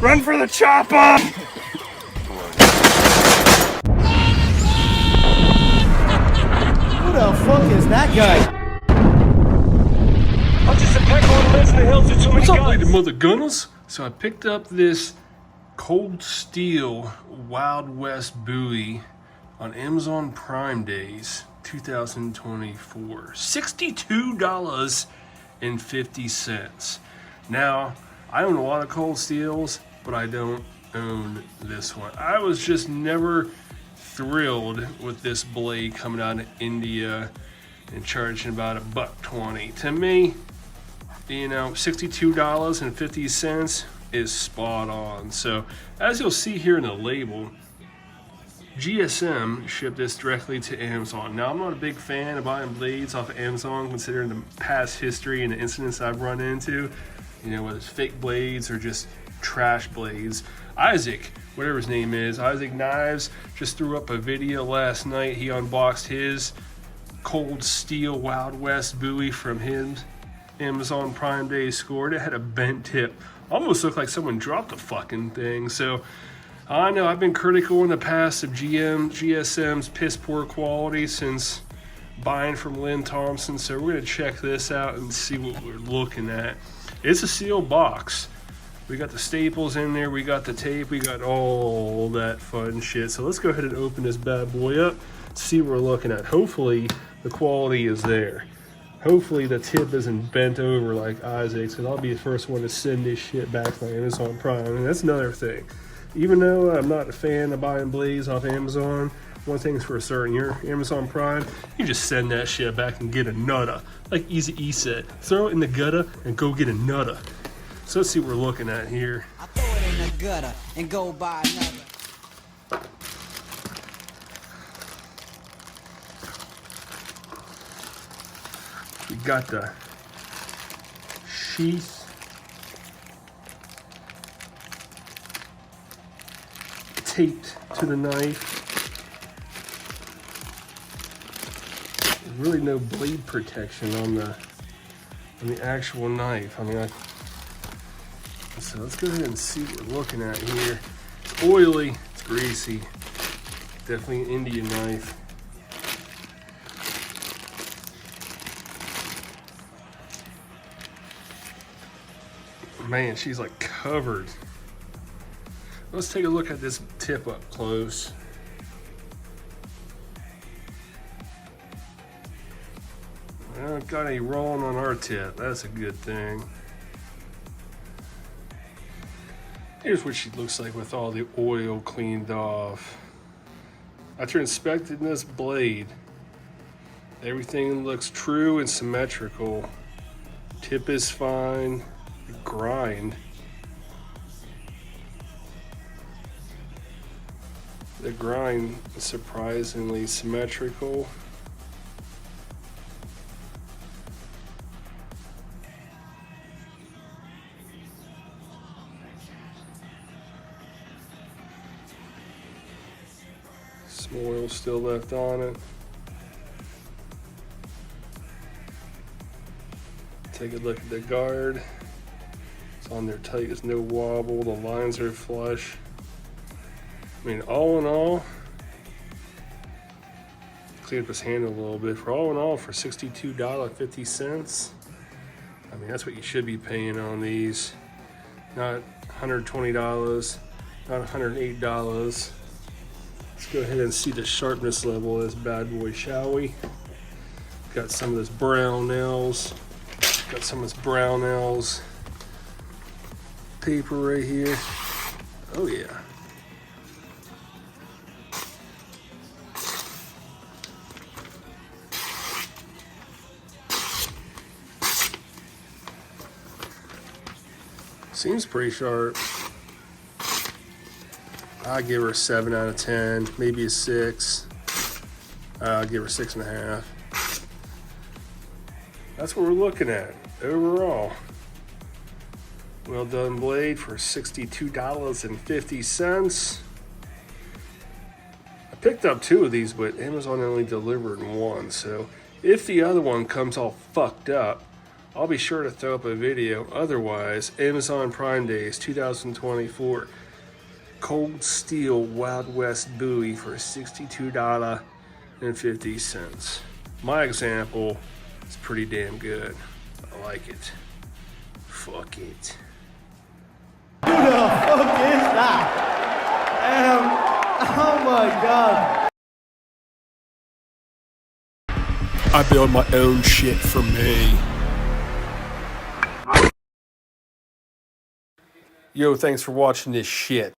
Run for the chopper! Who the fuck is that guy? I'm just a pecker who lives in the hills with too many What's up, guns. lady mother gunners? So I picked up this Cold Steel Wild West Bowie on Amazon Prime Days 2024. $62.50. Now, I own a lot of Cold Steels, but I don't own this one. I was just never thrilled with this blade coming out of India and charging about $1.20. To me, you know, $62.50 is spot on. So as you'll see here in the label, GSM shipped this directly to Amazon. Now, I'm not a big fan of buying blades off of Amazon, considering the past history and the incidents I've run into, you know, whether it's fake blades or just trash blades. Isaac, whatever his name is, Isaac Knives, just threw up a video last night. He unboxed his Cold Steel Wild West Bowie from his Amazon Prime Day scored. It had a bent tip. Almost looked like someone dropped the fucking thing. So I know I've been critical in the past of GSM's piss poor quality since buying from Lynn Thompson. So we're gonna check this out and see what we're looking at. It's a sealed box. We got the staples in there, we got the tape, we got all that fun shit. So let's go ahead and open this bad boy up, see what we're looking at. Hopefully the quality is there. Hopefully the tip isn't bent over like Isaac's, because I'll be the first one to send this shit back to my Amazon Prime. And that's another thing. Even though I'm not a fan of buying blades off Amazon, one thing's for certain, your Amazon Prime, you just send that shit back and get a nutter. Like Easy E said, throw it in the gutter and go get a nutter. So let's see what we're looking at here. I throw it in the gutter and go buy another. We got the sheath. Taped to the knife. There's really no blade protection on the actual knife. I mean, so let's go ahead and see what we're looking at here. It's oily, it's greasy. Definitely an Indian knife. Man, she's like covered. Let's take a look at this tip up close. I don't got any rolling on our tip. That's a good thing. Here's what she looks like with all the oil cleaned off. After inspecting this blade, everything looks true and symmetrical. Tip is fine. Grind. The grind is surprisingly symmetrical. Some oil still left on it. Take a look at the guard. It's on there tight, there's no wobble, the lines are flush. I mean, all in all, clean up his handle a little bit. For all in all, for $62.50, I mean, that's what you should be paying on these. Not $120, not $108. Let's go ahead and see the sharpness level of this bad boy, shall we? Got some of this brown nails. Got some of this brown nails paper right here. Oh yeah. Seems pretty sharp. I'll give her a 7 out of 10, maybe a 6. I'll give her 6.5. That's what we're looking at overall. Well done blade for $62.50. I picked up 2 of these, but Amazon only delivered 1. So if the other one comes all fucked up, I'll be sure to throw up a video. Otherwise, Amazon Prime Days 2024. Cold Steel Wild West Bowie for $62.50. My example is pretty damn good. I like it. Fuck it. Who the fuck is that? Oh my god. I build my own shit for me. Yo, thanks for watching this shit.